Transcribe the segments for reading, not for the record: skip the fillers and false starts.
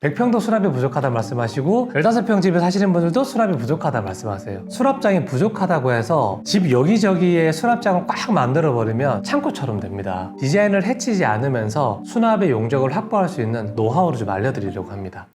100평도 수납이 부족하다 말씀하시고 15평 집에 사시는 분들도 수납이 부족하다 말씀하세요. 수납장이 부족하다고 해서 집 여기저기에 수납장을 꽉 만들어 버리면 창고처럼 됩니다. 디자인을 해치지 않으면서 수납의 용적을 확보할 수 있는 노하우를 좀 알려드리려고 합니다.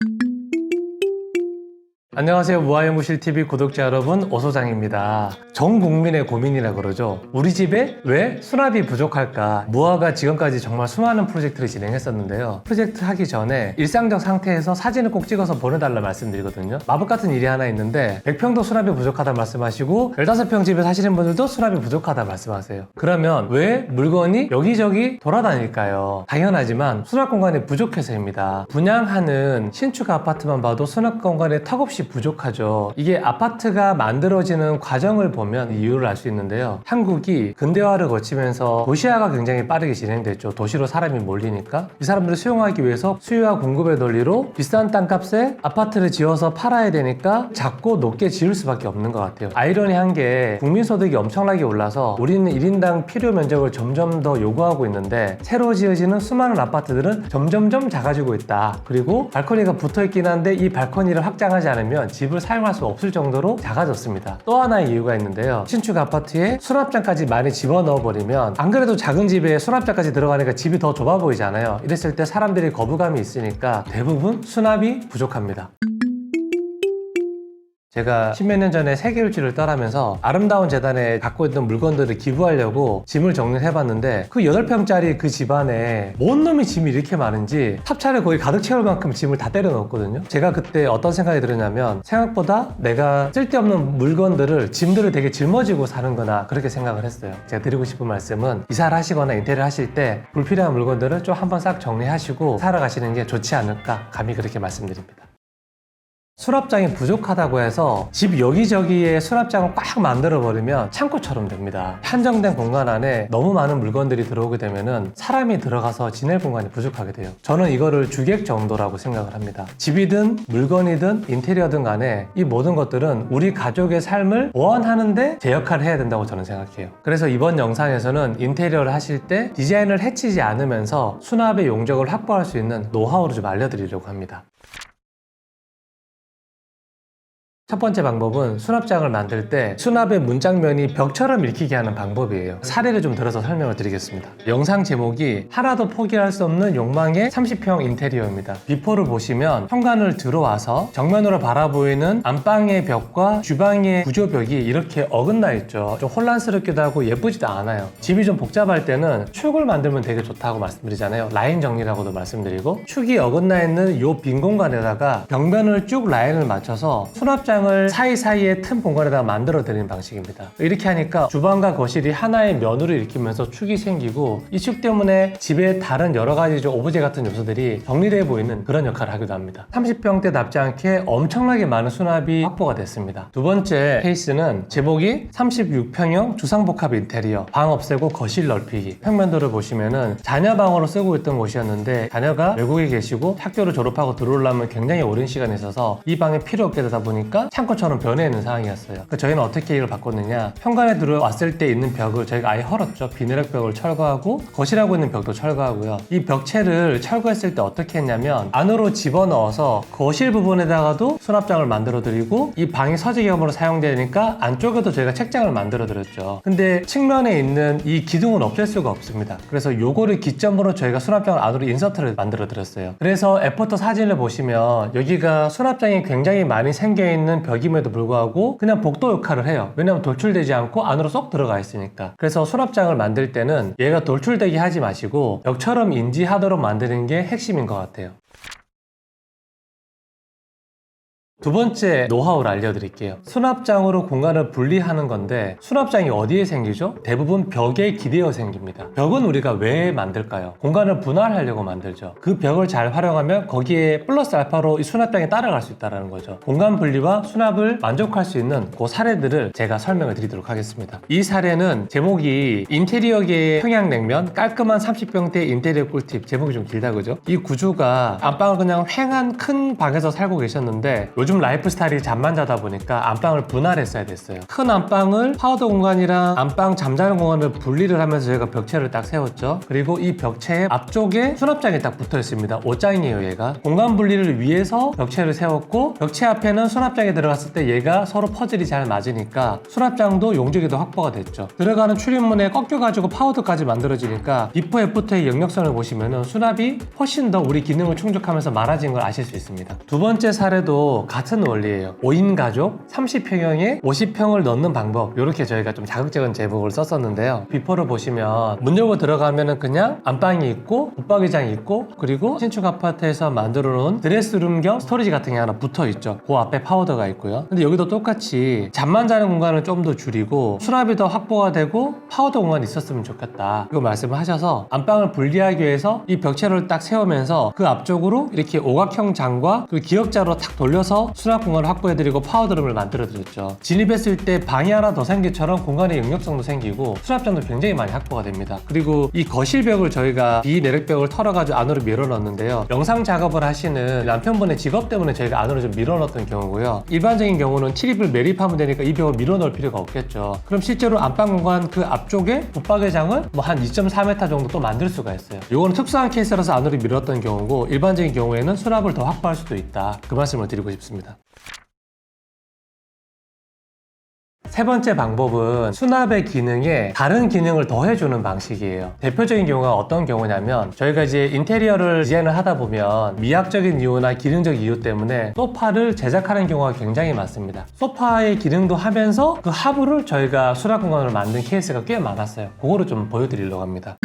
안녕하세요. 무아연구실TV 구독자 여러분, 오소장입니다. 전 국민의 고민이라 그러죠. 우리 집에 왜 수납이 부족할까? 무아가 지금까지 정말 수많은 프로젝트를 진행했었는데요. 프로젝트 하기 전에 일상적 상태에서 사진을 꼭 찍어서 보내달라 말씀드리거든요. 마법 같은 일이 하나 있는데 100평도 수납이 부족하다 말씀하시고 15평 집에 사시는 분들도 수납이 부족하다 말씀하세요. 그러면 왜 물건이 여기저기 돌아다닐까요? 당연하지만 수납 공간이 부족해서입니다. 분양하는 신축 아파트만 봐도 수납 공간이 턱없이 부족하죠. 이게 아파트가 만들어지는 과정을 보면 이유를 알 수 있는데요. 한국이 근대화를 거치면서 도시화가 굉장히 빠르게 진행됐죠. 도시로 사람이 몰리니까 이 사람들을 수용하기 위해서 수요와 공급의 논리로 비싼 땅값에 아파트를 지어서 팔아야 되니까 작고 높게 지을 수밖에 없는 것 같아요. 아이러니한 게 국민소득이 엄청나게 올라서 우리는 1인당 필요 면적을 점점 더 요구하고 있는데 새로 지어지는 수많은 아파트들은 점점점 작아지고 있다. 그리고 발코니가 붙어있긴 한데 이 발코니를 확장하지 않으면 집을 사용할 수 없을 정도로 작아졌습니다. 또 하나의 이유가 있는데요. 신축 아파트에 수납장까지 많이 집어넣어 버리면 안 그래도 작은 집에 수납장까지 들어가니까 집이 더 좁아 보이잖아요. 이랬을 때 사람들이 거부감이 있으니까 대부분 수납이 부족합니다. 제가 십몇 년 전에 세계일주를 떠나면서 아름다운 재단에 갖고 있던 물건들을 기부하려고 짐을 정리를 해봤는데 그 8평짜리 그 집안에 뭔 놈이 짐이 이렇게 많은지 탑차를 거의 가득 채울 만큼 짐을 다 때려 넣었거든요. 제가 그때 어떤 생각이 들었냐면 생각보다 내가 쓸데없는 물건들을 짐들을 되게 짊어지고 사는구나 그렇게 생각을 했어요. 제가 드리고 싶은 말씀은 이사를 하시거나 인테리어 하실 때 불필요한 물건들을 좀 한번 싹 정리하시고 사러 가시는 게 좋지 않을까 감히 그렇게 말씀드립니다. 수납장이 부족하다고 해서 집 여기저기에 수납장을 꽉 만들어 버리면 창고처럼 됩니다. 한정된 공간 안에 너무 많은 물건들이 들어오게 되면은 사람이 들어가서 지낼 공간이 부족하게 돼요. 저는 이거를 주객 정도라고 생각을 합니다. 집이든 물건이든 인테리어든 간에 이 모든 것들은 우리 가족의 삶을 보완하는데 제 역할을 해야 된다고 저는 생각해요. 그래서 이번 영상에서는 인테리어를 하실 때 디자인을 해치지 않으면서 수납의 용적을 확보할 수 있는 노하우를 좀 알려드리려고 합니다. 첫 번째 방법은 수납장을 만들 때 수납의 문짝면이 벽처럼 읽히게 하는 방법이에요. 사례를 좀 들어서 설명을 드리겠습니다. 영상 제목이 하나도 포기할 수 없는 욕망의 30평 인테리어입니다. 비포를 보시면 현관을 들어와서 정면으로 바라보이는 안방의 벽과 주방의 구조벽이 이렇게 어긋나 있죠. 좀 혼란스럽기도 하고 예쁘지도 않아요. 집이 좀 복잡할 때는 축을 만들면 되게 좋다고 말씀드리잖아요. 라인 정리라고도 말씀드리고 축이 어긋나 있는 이 빈 공간에다가 벽면을 쭉 라인을 맞춰서 수납장 을 사이사이에 틈 공간에다가 만들어 드리는 방식입니다. 이렇게 하니까 주방과 거실이 하나의 면으로 일으키면서 축이 생기고 이 축 때문에 집에 다른 여러 가지 오브제 같은 요소들이 정리되어 보이는 그런 역할을 하기도 합니다. 30평대답지 않게 엄청나게 많은 수납이 확보가 됐습니다. 두 번째 케이스는 제목이 36평형 주상복합 인테리어 방 없애고 거실 넓히기. 평면도를 보시면은 자녀 방으로 쓰고 있던 곳이었는데 자녀가 외국에 계시고 학교를 졸업하고 들어오려면 굉장히 오랜 시간이 있어서 이 방이 필요 없게 되다 보니까 창고처럼 변해 있는 상황이었어요. 저희는 어떻게 이걸 바꿨느냐, 현관에 들어왔을 때 있는 벽을 저희가 아예 헐었죠. 비늘액 벽을 철거하고 거실하고 있는 벽도 철거하고요. 이 벽체를 철거했을 때 어떻게 했냐면 안으로 집어넣어서 거실 부분에다가도 수납장을 만들어 드리고 이 방이 서재겸으로 사용되니까 안쪽에도 저희가 책장을 만들어 드렸죠. 근데 측면에 있는 이 기둥은 없앨 수가 없습니다. 그래서 요거를 기점으로 저희가 수납장을 안으로 인서트를 만들어 드렸어요. 그래서 애프터 사진을 보시면 여기가 수납장이 굉장히 많이 생겨 있는 벽임에도 불구하고 그냥 복도 역할을 해요. 왜냐면 돌출되지 않고 안으로 쏙 들어가 있으니까. 그래서 수납장을 만들 때는 얘가 돌출되게 하지 마시고 벽처럼 인지하도록 만드는 게 핵심인 것 같아요. 두 번째 노하우를 알려드릴게요. 수납장으로 공간을 분리하는 건데 수납장이 어디에 생기죠? 대부분 벽에 기대어 생깁니다. 벽은 우리가 왜 만들까요? 공간을 분할하려고 만들죠. 그 벽을 잘 활용하면 거기에 플러스 알파로 이 수납장이 따라갈 수 있다는 거죠. 공간 분리와 수납을 만족할 수 있는 그 사례들을 제가 설명을 드리도록 하겠습니다. 이 사례는 제목이 인테리어계의 평양냉면 깔끔한 30평대 인테리어 꿀팁. 제목이 좀 길다 그죠? 이 구조가 안방을 그냥 휑한 큰 방에서 살고 계셨는데 요즘 요즘 라이프 스타일이 잠만 자다 보니까 안방을 분할했어야 됐어요. 큰 안방을 파우더 공간이랑 안방 잠자는 공간을 분리를 하면서 저희가 벽체를 딱 세웠죠. 그리고 이 벽체의 앞쪽에 수납장이 딱 붙어 있습니다. 옷장이에요, 얘가. 공간 분리를 위해서 벽체를 세웠고, 벽체 앞에는 수납장에 들어갔을 때 얘가 서로 퍼즐이 잘 맞으니까 수납장도 용적이도 확보가 됐죠. 들어가는 출입문에 꺾여가지고 파우더까지 만들어지니까 비포 애프터의 역력선을 보시면은 수납이 훨씬 더 우리 기능을 충족하면서 많아진 걸 아실 수 있습니다. 두 번째 사례도 같은 원리예요. 5인 가족 30평형에 50평을 넣는 방법, 이렇게 저희가 좀 자극적인 제목을 썼었는데요. 비포를 보시면 문 열고 들어가면은 그냥 안방이 있고 붙박이장이 있고, 그리고 신축 아파트에서 만들어 놓은 드레스룸 겸 스토리지 같은 게 하나 붙어 있죠. 그 앞에 파우더가 있고요. 근데 여기도 똑같이 잠만 자는 공간을 좀 더 줄이고 수납이 더 확보가 되고 파우더 공간이 있었으면 좋겠다, 이거 말씀을 하셔서 안방을 분리하기 위해서 이 벽체를 딱 세우면서 그 앞쪽으로 이렇게 오각형 장과 그 기역자로 탁 돌려서 수납 공간을 확보해드리고 파우더룸을 만들어드렸죠. 진입했을 때 방이 하나 더 생기처럼 공간의 역력성도 생기고 수납장도 굉장히 많이 확보가 됩니다. 그리고 이 거실벽을 저희가 비내력벽을 털어가지고 안으로 밀어넣는데요. 영상 작업을 하시는 남편분의 직업 때문에 저희가 안으로 좀 밀어넣었던 경우고요. 일반적인 경우는 칠입을 매립하면 되니까 이 벽을 밀어넣을 필요가 없겠죠. 그럼 실제로 안방 공간 그 앞쪽에 붙박이장을 뭐 한 2.4m 정도 또 만들 수가 있어요. 이거는 특수한 케이스라서 안으로 밀었던 경우고, 일반적인 경우에는 수납을 더 확보할 수도 있다, 그 말씀을 드리고 싶습니다. 세 번째 방법은 수납의 기능에 다른 기능을 더해주는 방식이에요. 대표적인 경우가 어떤 경우냐면, 저희가 이제 인테리어를 디자인을 하다 보면 미학적인 이유나 기능적 이유 때문에 소파를 제작하는 경우가 굉장히 많습니다. 소파의 기능도 하면서 그 하부를 저희가 수납 공간으로 만든 케이스가 꽤 많았어요. 그거를 좀 보여드리려고 합니다.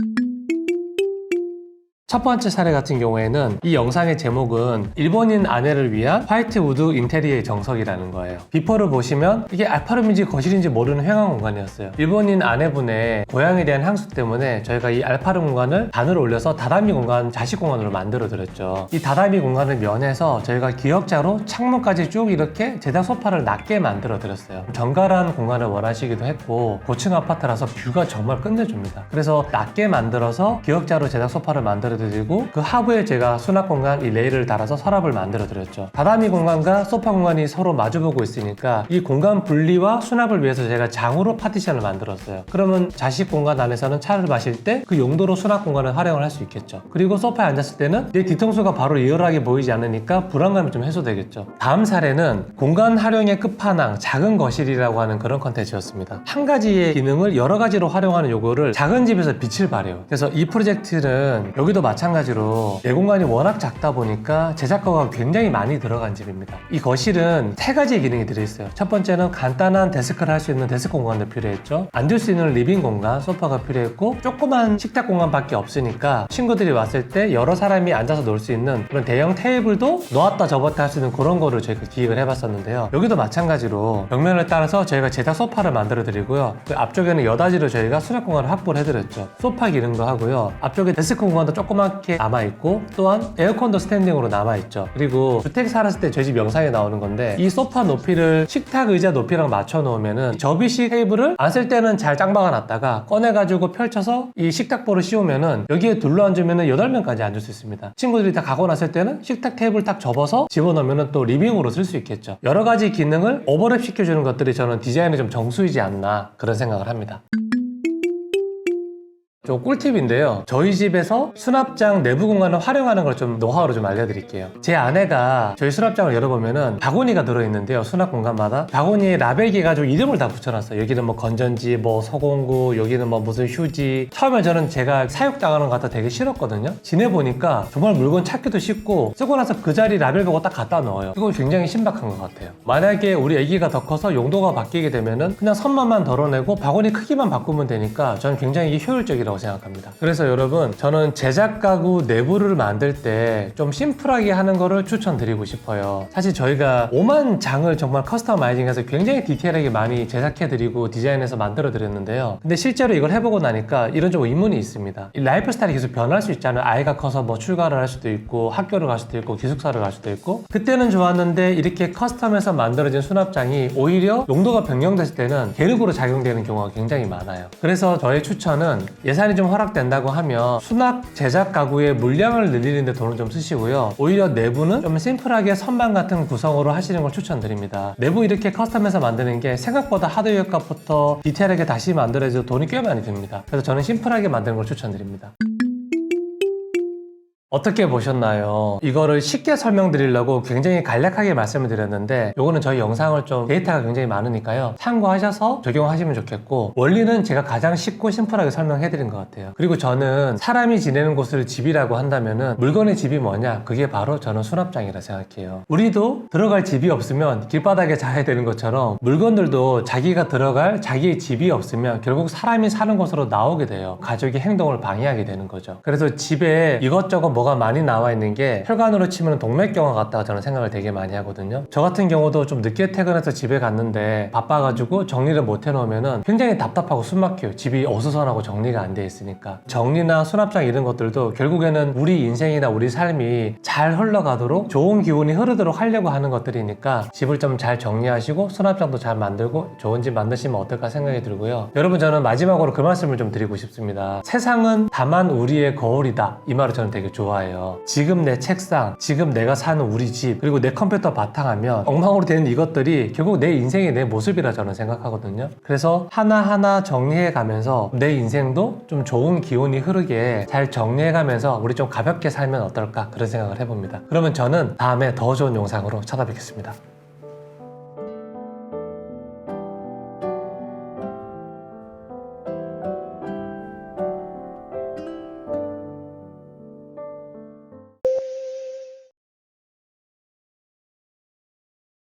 첫 번째 사례 같은 경우에는 이 영상의 제목은 일본인 아내를 위한 화이트 우드 인테리어의 정석이라는 거예요. 비포를 보시면 이게 알파룸인지 거실인지 모르는 횡한 공간이었어요. 일본인 아내분의 고향에 대한 향수 때문에 저희가 이 알파룸 공간을 반으로 올려서 다다미 공간, 자식 공간으로 만들어 드렸죠. 이 다다미 공간을 면해서 저희가 기역자로 창문까지 쭉 이렇게 제작 소파를 낮게 만들어 드렸어요. 정갈한 공간을 원하시기도 했고, 고층 아파트라서 뷰가 정말 끝내줍니다. 그래서 낮게 만들어서 기역자로 제작 소파를 만들어 드리고, 그 하부에 제가 수납 공간 이 레일을 달아서 서랍을 만들어 드렸죠. 다다미 공간과 소파 공간이 서로 마주보고 있으니까 이 공간 분리와 수납을 위해서 제가 장으로 파티션을 만들었어요. 그러면 자식 공간 안에서는 차를 마실 때 그 용도로 수납 공간을 활용을 할 수 있겠죠. 그리고 소파에 앉았을 때는 내 뒤통수가 바로 리얼하게 보이지 않으니까 불안감이 좀 해소되겠죠. 다음 사례는 공간 활용의 끝판왕, 작은 거실이라고 하는 그런 컨텐츠였습니다. 한 가지의 기능을 여러 가지로 활용하는 요거를 작은 집에서 빛을 발해요. 그래서 이 프로젝트는 여기도 마찬가지로 내 공간이 워낙 작다 보니까 제작가가 굉장히 많이 들어간 집입니다. 이 거실은 세 가지의 기능이 들어있어요. 첫 번째는 간단한 데스크를 할 수 있는 데스크 공간도 필요했죠. 앉을 수 있는 리빙 공간, 소파가 필요했고, 조그만 식탁 공간밖에 없으니까 친구들이 왔을 때 여러 사람이 앉아서 놀 수 있는 그런 대형 테이블도 놓았다 접었다 할 수 있는 그런 거를 저희가 기획을 해봤었는데요. 여기도 마찬가지로 벽면을 따라서 저희가 제작 소파를 만들어 드리고요. 그 앞쪽에는 여닫이로 저희가 수납 공간을 확보를 해드렸죠. 소파 기능도 하고요. 앞쪽에 데스크 공간도 조그맣게 남아있고, 또한 에어컨도 스탠딩으로 남아있죠. 그리고 주택 살았을 때 저희 집 영상에 나오는 건데, 이 소파 높이를 식탁 의자 높이랑 맞춰 놓으면은 접이식 테이블을 안 쓸 때는 잘 짱 박아 놨다가 꺼내가지고 펼쳐서 이 식탁보를 씌우면은 여기에 둘러앉으면은 8명까지 앉을 수 있습니다. 친구들이 다 가고 났을 때는 식탁 테이블 딱 접어서 집어넣으면은 또 리빙으로 쓸 수 있겠죠. 여러 가지 기능을 오버랩 시켜주는 것들이 저는 디자인의 좀 정수이지 않나, 그런 생각을 합니다. 좀 꿀팁인데요. 저희 집에서 수납장 내부 공간을 활용하는 걸 좀 노하우로 좀 알려드릴게요. 제 아내가 저희 수납장을 열어보면은 바구니가 들어있는데요. 수납 공간마다 바구니에 라벨기 해가지고 이름을 다 붙여놨어요. 여기는 뭐 건전지, 뭐 소공구, 여기는 뭐 무슨 휴지. 처음에 저는 제가 사육당하는 것 같아 되게 싫었거든요. 지내보니까 정말 물건 찾기도 쉽고, 쓰고 나서 그 자리 라벨 보고 딱 갖다 넣어요. 이거 굉장히 신박한 것 같아요. 만약에 우리 아기가 더 커서 용도가 바뀌게 되면은 그냥 선만만 덜어내고 바구니 크기만 바꾸면 되니까 저는 굉장히 이게 효율적이라고 생각합니다. 그래서 여러분, 저는 제작 가구 내부를 만들 때 좀 심플하게 하는 거를 추천드리고 싶어요. 사실 저희가 5만 장을 정말 커스터마이징해서 굉장히 디테일하게 많이 제작해드리고 디자인해서 만들어드렸는데요. 근데 실제로 이걸 해보고 나니까 이런 좀 의문이 있습니다. 이 라이프 스타일이 계속 변할 수 있잖아요. 아이가 커서 뭐 출가를 할 수도 있고, 학교를 갈 수도 있고, 기숙사를 갈 수도 있고. 그때는 좋았는데 이렇게 커스텀해서 만들어진 수납장이 오히려 용도가 변경됐을 때는 계륵으로 작용되는 경우가 굉장히 많아요. 그래서 저의 추천은 예산 예산이 좀 허락된다고 하면 수납 제작 가구의 물량을 늘리는 데 돈을 좀 쓰시고요. 오히려 내부는 좀 심플하게 선반 같은 구성으로 하시는 걸 추천드립니다. 내부 이렇게 커스텀해서 만드는 게 생각보다 하드웨어 값부터 디테일하게 다시 만들어도 돈이 꽤 많이 듭니다. 그래서 저는 심플하게 만드는 걸 추천드립니다. 어떻게 보셨나요? 이거를 쉽게 설명드리려고 굉장히 간략하게 말씀을 드렸는데 요거는 저희 영상을 좀 데이터가 굉장히 많으니까요. 참고하셔서 적용하시면 좋겠고 원리는 제가 가장 쉽고 심플하게 설명해드린 것 같아요. 그리고 저는 사람이 지내는 곳을 집이라고 한다면은 물건의 집이 뭐냐? 그게 바로 저는 수납장이라 생각해요. 우리도 들어갈 집이 없으면 길바닥에 자야 되는 것처럼 물건들도 자기가 들어갈 자기의 집이 없으면 결국 사람이 사는 곳으로 나오게 돼요. 가족의 행동을 방해하게 되는 거죠. 그래서 집에 이것저것 뭐가 많이 나와 있는 게 혈관으로 치면 동맥경화 같다고 저는 생각을 되게 많이 하거든요. 저 같은 경우도 좀 늦게 퇴근해서 집에 갔는데 바빠가지고 정리를 못 해놓으면 굉장히 답답하고 숨막혀요. 집이 어수선하고 정리가 안 돼 있으니까. 정리나 수납장 이런 것들도 결국에는 우리 인생이나 우리 삶이 잘 흘러가도록 좋은 기운이 흐르도록 하려고 하는 것들이니까 집을 좀 잘 정리하시고 수납장도 잘 만들고 좋은 집 만드시면 어떨까 생각이 들고요. 여러분 저는 마지막으로 그 말씀을 좀 드리고 싶습니다. 세상은 다만 우리의 거울이다. 이 말을 저는 되게 좋아해요. 지금 내 책상, 지금 내가 사는 우리 집, 그리고 내 컴퓨터 바탕화면 엉망으로 되는 이것들이 결국 내 인생의 내 모습이라 저는 생각하거든요. 그래서 하나하나 정리해 가면서 내 인생도 좀 좋은 기운이 흐르게 잘 정리해 가면서 우리 좀 가볍게 살면 어떨까 그런 생각을 해봅니다. 그러면 저는 다음에 더 좋은 영상으로 찾아뵙겠습니다.